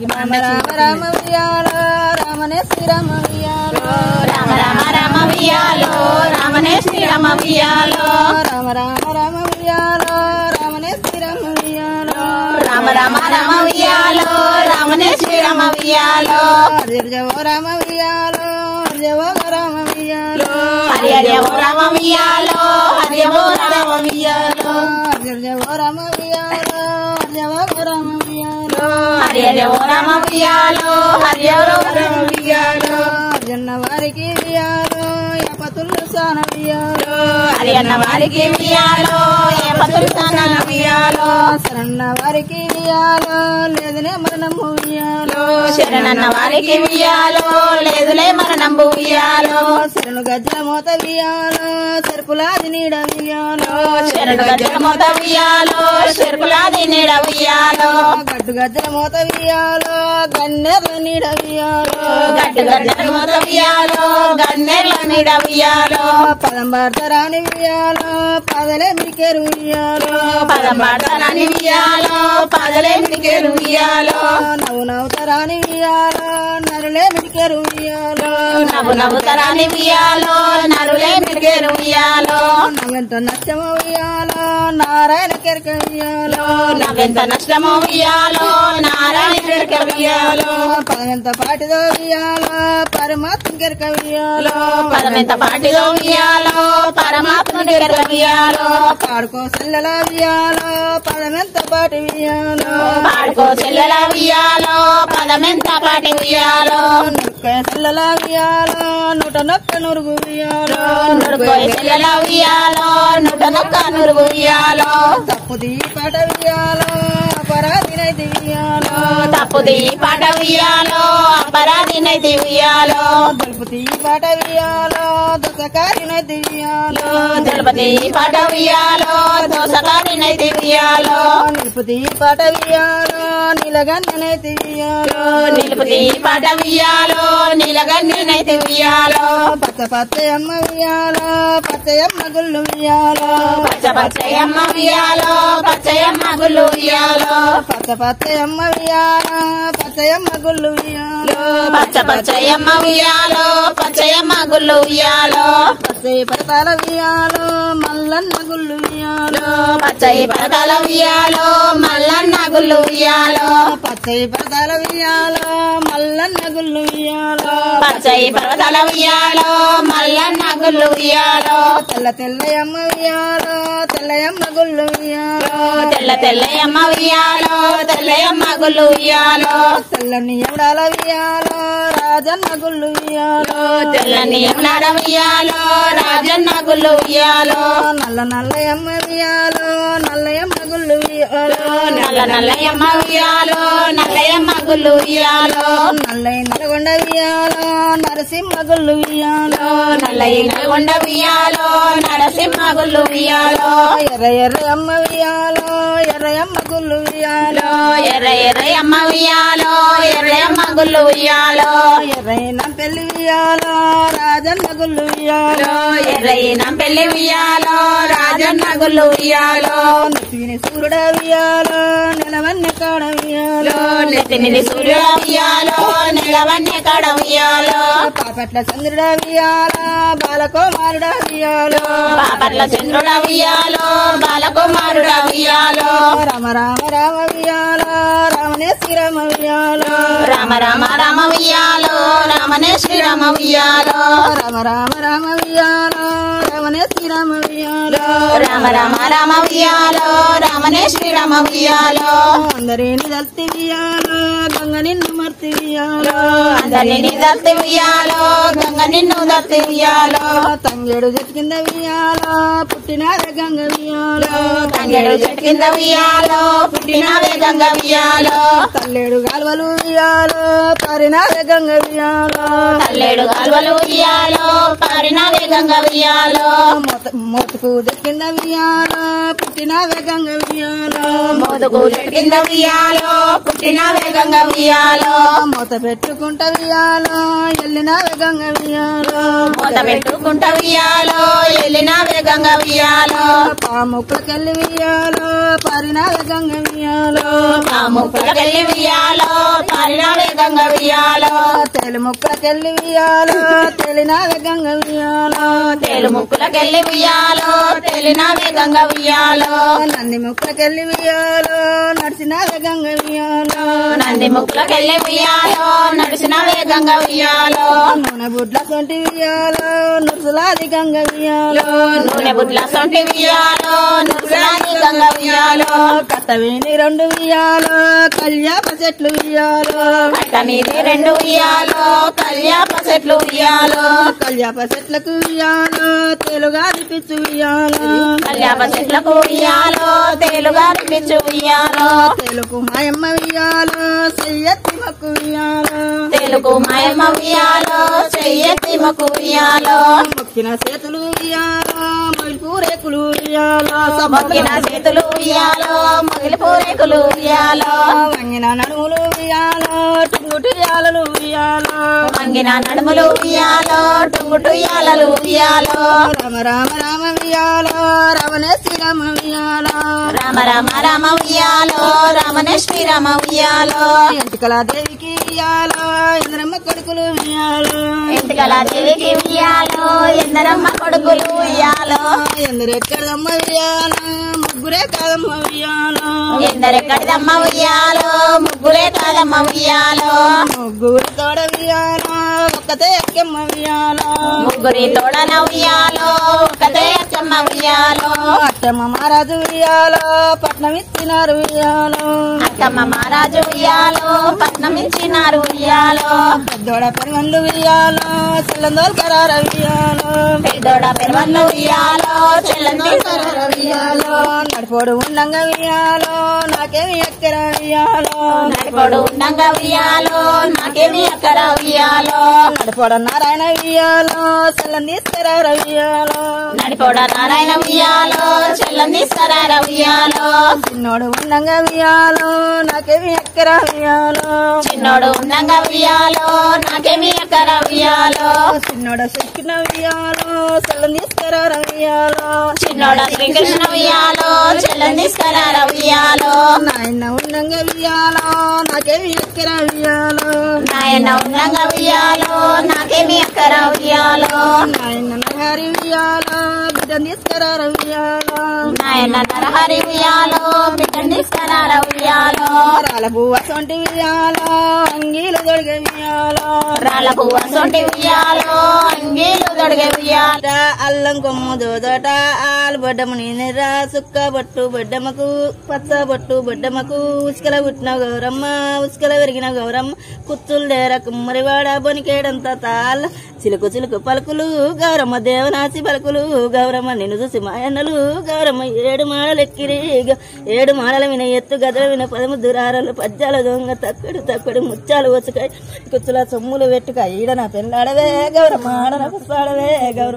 రామ రామ రామ ఉయ్యాలో రామనే శ్రీరామ ఉయ్యాలో రామ రామ రామ ఉయ్యాలో రామనే శ్రీరామ ఉయ్యాలో రామ రామ రామ ఉయ్యాలో రామనే శ్రీరామ ఉయ్యాలో రామ రామ రామ ఉయ్యాలో రామనే శ్రీరామ ఉయ్యాలో జవో రామ ఉయ్యాలో జవో రామ ఉయ్యాలో హరి హరి ఓ రామ ఉయ్యాలో హరి ఓ రామ ఉయ్యాలో జవో రామ ఉయ్యాలో జవో రామ ఉయ్యాలో హరి హరి ఓ రామ ఉయ్యాలో హరి ఓ రామ ఉయ్యాలో జన్న వారికి ఉయ్యాలో యపతులు సాన ఉయ్యాలో హరి అన్న వారికి ఉయ్యాలో ఏ పతులు సాన ఉయ్యాలో శరణ వారికి ఉయ్యాలో లేదనే మరణం ఉయ్యాలో శరణన్న వారికి ఉయ్యాలో లేదులే మరణంబు ఉయ్యాలో శరణు గజ్జల మోత ఉయ్యాలో చెరుపులాది నీడ ఉయ్యాలో శరణు గజ్జల మోత ఉయ్యాలో చెరుకులాది నీడ ఉయ్యాలో గడ్డు గజ్జల మోత ఉయ్యాలో గన్నెర్ల నీడ ఉయ్యాలో గడ్డు గజ్జల మోత ఉయ్యాలో గన్నేర్ల నీడ ఉయ్యాలో పదం భారతరాని ఉయ్యాలో పదలే మిడికేరు ఉయ్యాలో పదం పాడతానని ఉయ్యాలో పదలే మిడికేరు ఉయ్యాలో నవ్వు నవ్వుతరాని ఉయ్యాలో నరులే మిడికేరు ఉయ్యాలో నవ్వు నవ్వుతరాని ఉయ్యాలో నరులే మిడికేరు ఉయ్యాలో నవ్వెంత నష్టమో ఉయ్యాలో నారాయణ కెరక ఉయ్యాలో నవ్వెంత నష్టమో ఉయ్యాలో నారాయణ కెరక ఉయ్యాలో పదమెంత పాటిదో ఉయ్యాలో పరమాత్మ కెరక ఉయ్యాలో పదమెంత పాటిదో ఉయ్యాలో పరమాత్ముడి కెరక ఉయ్యాలో పాడుకో సెల్లల ఉయ్యాలో పదమెంత పాటి ఉయ్యాలో పాడుకో చెల్లెల ఉయ్యాలో పదమెంత పాటి ఉయ్యాలో నొక్క సెల్లల ఉయ్యాలో 101 నురుగు ఉయ్యాలో నురుకో చెల్లెల ఉయ్యాలో 101 నురుగు ఉయ్యాలో తప్పుది పాట ఉయ్యాలో అపరాధినైతి ఉయ్యాలో తప్పుది పాట ఉయ్యాలో అపరాధినైతి ఉయ్యాలో దళపతి పాట ఉయ్యాలో దశకారినైతి ఉయ్యాలో దళపతి పాట ఉయ్యాలో దోసకారినైతి ఉయ్యాలో నిలుపతి పాట ఉయ్యాలో నీలగన్ననైతి ఉయ్యాలో నిలుపుతి పాట ఉయ్యాలో నీలగన్నైతి ఉయ్యాలో పచ్చ పచ్చయమ్మ ఉయ్యాలో పచ్చయమ్మ గుళ్ళు ఉయ్యాలో పచ్చ పచ్చయమ్మ ఉయ్యాలో పచ్చయమ్మ గుళ్ళు ఉయ్యాలో పచ్చ పచ్చయమ్మ ఉయ్యాలో పచ్చయమ్మ గుళ్ళు ఉయ్యాలో పచ్చ పచ్చయమ్మ ఉయ్యాలో పచ్చయమ్మ గుళ్ళు ఉయ్యాలో పచ్చయి పడతాల ఉయ్యాలో మల్లన్న గుళ్ళు ఉయ్యాలో పచ్చయి పడతాల ఉయ్యాలో మల్లన్న గుళ్ళు ఉయ్యాలో పచ్చయి పడతాల ఉయ్యాలో మల్లన్న గుళ్ళు ఉయ్యాలో పచ్చయి పర్వతాల ఉయ్యాలో మల్లన్న గుళ్ళు ఉయ్యాలో తెల్ల తెల్లయమ్మ ఉయ్యాలో తెల్లయమ్మ గుళ్ళు ఉయ్యాలో తెల్ల తెల్లయమ్మ ఉయ్యాలో తెల్లయమ్మ గుళ్ళు ఉయ్యాలో తెల్లని ఎవడాల ఉయ్యాలో రాజన్న గుళ్ళు ఉయ్యాలో తెల్లని ఎమ్నాడ ఉయ్యాలో రాజన్న గుళ్ళు ఉయ్యాలో నల్ల నల్లయమ్మ ఉయ్యాలో నల్లయమ్మ గుళ్ళు ఉయ్యాలో నల్ల నల్లయమ్మ ఉయ్యాలో నల్లయమ్మ గుళ్ళు ఉయ్యాలో నల్లయి నల్గొండ ఉయ్యాలో నరసింహ గుళ్ళు ఉయ్యాలో నల్లయి నల్గొండ ఉయ్యాలో నరసింహ గుళ్ళు ఉయ్యాలో ఎర్ర ఎర్రయమ్మ ఉయ్యాలో ఎర్రయమ్మ గుళ్ళు ఉయ్యాలో ఎర్ర ఎర్రయమ్మ ఉయ్యాలో ఎర్రయమ్మ గుళ్ళు ఉయ్యాలో ఎర్రైన పెళ్లి ఉయ్యాలో రాజన్న గుళ్ళు ఉయ్యాలో ఎర్రయిన పెళ్లి ఉయ్యాలో రాజన్న గుళ్ళు ఉయ్యాలో నెత్తిని సూర్యుడ ఉయ్యాలో నిలవన్నె కాడ ఉయ్యాలో నెత్తినిది సూర్యుడ ఉయ్యాలో నిలవన్య కాడ ఉయ్యాలో పాపట్ల చంద్రుడ ఉయ్యాలో బాలకుమారుడ ఉయ్యాలో పాపట్ల చంద్రుడ ఉయ్యాలో బాలకుమారుడ ఉయ్యాలో రామ రామ రామ ఉయ్యాలో రామనే శ్రీరామ ఉయ్యాలో రామ రామ రామ ఉయ్యాలో రామనే శ్రీరామ ఉయ్యాలో రామ రామ రామ ఉయ్యాలో రామనే శ్రీరామ ఉయ్యాలో రామ రామ రామ ఉయ్యాలో రామనే శ్రీరామ ఉయ్యాలో అందరిని దల్తి ఉయ్యాలో గంగ నిన్ను మర్తి ఉయ్యాలో అందరిని దత్తి ఉయ్యాలో గంగ నిన్ను దత్తి ఉయ్యాలో తంగేడు చెట్టు కింద ఉయ్యాలో పుట్టినారే గంగ ఉయ్యాలో తంగేడు చెట్టు కింద ఉయ్యాలో పుట్టినవే గంగ ఉయ్యాలో తల్లేడు గాల్వలు ఉయ్యాలో పరినారే గంగ ఉయ్యాలో తల్లేడు గాల్వలు ఉయ్యాలో పారినవే గంగ ఉయ్యాలో మోతుకు చెట్టు కింద ఉయ్యాలో పుట్టినారే గంగ ఉయ్యాలో మోదుగు చెట్టు కింద ఉయ్యాలో నడిచిన వేగంగా ఉయ్యాలో మూత పెట్టుకుంటా ఉయ్యాలో ఎల్లిన వేగంగా ఉయ్యాలో మూత పెట్టుకుంటా ఉయ్యాలో ఎల్లిన వేగంగా ఉయ్యాలో పాముక్కలకెళ్ళి ఉయ్యాలో పారిన వేగంగా ఉయ్యాలో ముక్కలకెళ్ళి ఉయ్యాలో పారిన వేగంగా ఉయ్యాలో తేలు ముక్కలకెళ్ళి ఉయ్యాలో తేలిన వేగంగా ఉయ్యాలో తేలు ముక్కులకెళ్ళి ఉయ్యాలో తేలిన వేగంగా ఉయ్యాలో నంది ముక్కలకెళ్ళి ఉయ్యాలో నడిచిన వేగంగా ఉయ్యాలో నంది ముక్కులకెళ్ళి ఉయ్యాలో నడిచిన వేగంగా ఉయ్యాలో నూనె బుడ్ల సొంటి ఉయ్యాలో నురుసులాధికంగా ఉయ్యాలో నూనె బుట్ల సొంటి ఉయ్యాలో నువ్వులాధికంగా ఉయ్యాలో కట్టవేని రెండు ఉయ్యాలో కళ్యాప చెట్లు ఉయ్యాలో కట్ట మీది రెండు ఉయ్యాలో కళ్యాప చెట్లు ఉయ్యాలో కళ్యాప చెట్లకు ఉయ్యాలో తెలుగా పిచ్చు ఉయ్యాలో కళ్యాప చెట్లకు ఉయ్యాలో తేలుగా పిచ్చు ఉయ్యాలో తెలుగు మాయమ్మ ఉయ్యాలో చెయ్యెత్తి మొక్కు ఉయ్యాలో తెలుగు మాయమ్మ ఉయ్యాలో చెయ్యెత్తి మొక్కు ఉయ్యాలో మొక్కిన చేతులు ఉయ్యాలో మొయిల్పు రేకులు ఉయ్యాలో మొక్కిన చేతులు ఉయ్యాలో మొగిలి పూరేకులు ఉయ్యాలో వంగిన నడుములు ఉయ్యాలో టుంగుటు యాలలు ఉయ్యాలో వంగిన నడుములు ఉయ్యాలో టుంగుటు యాలలు ఉయ్యాలో రామ రామ రామ ఉయ్యాలో రమణే శ్రీరామ ఉయ్యాలో రామ రామ రామ ఉయ్యాలో రామనే శ్రీరామ ఉయ్యాలో ఎంటికల దేవికి ఉయ్యాలో ఇంద్రమ్మ కొడుకులు ఉయ్యాలో ఇంటికల దేవికి ఉయ్యాలో ఎందరమ్మ కొడుకులు ఉయ్యాలో ఎందరెక్కడమ్మ ఉయ్యాలో ముగ్గురే కాదమ్మ ఉయ్యాలో ఎందరెక్కడిదమ్మ ఉయ్యాలో ముగ్గురే కాదమ్మ ఉయ్యాలో ముగ్గురు తోడ ఉయ్యాలో ఒక్కతే ఎక్కమ్మ ఉయ్యాలో ముగ్గురి తోడన ఉయ్యాలో ఒకతే అచ్చమ్మ ఉయ్యాలో అత్తమ్మ మహారాజు ఉయ్యాలో పట్నం ఇచ్చినారు ఉయ్యాలో అత్తమ్మ మహారాజు ఉయ్యాలో పట్నం ఇచ్చినారు ఉయ్యాలో పెద్దోడ పెరుగండ్లు ఉయ్యాలో చెల్లందోలు కరార ఉయ్యాలో పెద్దోడ పెరవన్లు ఉయ్యాలో చెల్లందో ఉయ్యాలో నడిపోడు ఉండంగా ఉయ్యాలో నాకేమి ఎక్కర ఉయ్యాలో నడిపోడు ఉండంగా ఉయ్యాలో నాకేమి అక్కడ ఉయ్యాలో నడిపోడ నారాయణ ఉయ్యాలో చెల్లం తీసుకురార ఉయ్యాలో నడిపోడ నారాయణ ఉయ్యాలో చెల్లం తీసుకురార ఉయ్యాలో చిన్నోడు ఉండంగా ఉయ్యాలో నాకేమి ఎక్కర ఉయ్యాలో చిన్నోడు ఉండంగా ఉయ్యాలో నాకేమి అక్కడ ఉయ్యాలో చిన్నోడ చెక్కిన ఉయ్యాలో చెల్లం తీసుకురార ఉయ్యాలో చిన్నోడ శ్రీకృష్ణ ఉయ్యాలో చెల్లం తీసుకురార ఉయ్యాలో నాయన ఉండంగా ఉయ్యాలో నాకేమి ఎక్కర ఉయ్యాలో నాయన ఉండంగా ఉయ్యాలో నాకేమి అక్కడ ఉయ్యాలో నాయన నరహరి ఉయ్యాలో బిడ్డను తీసుకురార ఉయ్యాలో నాయన నరహరి ఉయ్యాలో బిడ్డను తీసుకురార ఉయ్యాలో రాల పువ్వ సొంటి ఉయ్యాలో అంగీలు దొడిగే ఉయ్యాలో రాళ్ళ పువ్వ సొంటి ఉయ్యాలో అంగీలు దొడిగే ఉయ్యాలో అల్లం కొమ్ము దోదట ఆలు బొడ్డము నీనిరా సుక్క బొట్టు బొడ్డమ్మకు పచ్చ బొట్టు బొడ్డమ్మకు ఉసుకల పుట్టిన గౌరమ్మ ఉసుకల విరిగిన గౌరమ్మ కుత్తులు దేర కుమ్మరివాడ బొనికేడంత తాళ్ళ చిలుకు చిలుకు పలుకులు గౌరమ్మ దేవనాసి పలుకులు గౌరమ్మ నిన్ను చూసి మాయన్నలు గౌరమ్మ ఏడు మాడలు ఎక్కిరి ఏడు మాడల విన ఎత్తు గదల విన పదము దురారలు పద్యాల దొంగ తక్కడు తక్కడు ముచ్చాలు వచ్చుకాయ కుచ్చుల సొమ్ములు పెట్టుక ఈడ నా పెళ్ళాడవే గౌరమ్మ ఆడ నా పుస్తాడవే గౌరమ్మ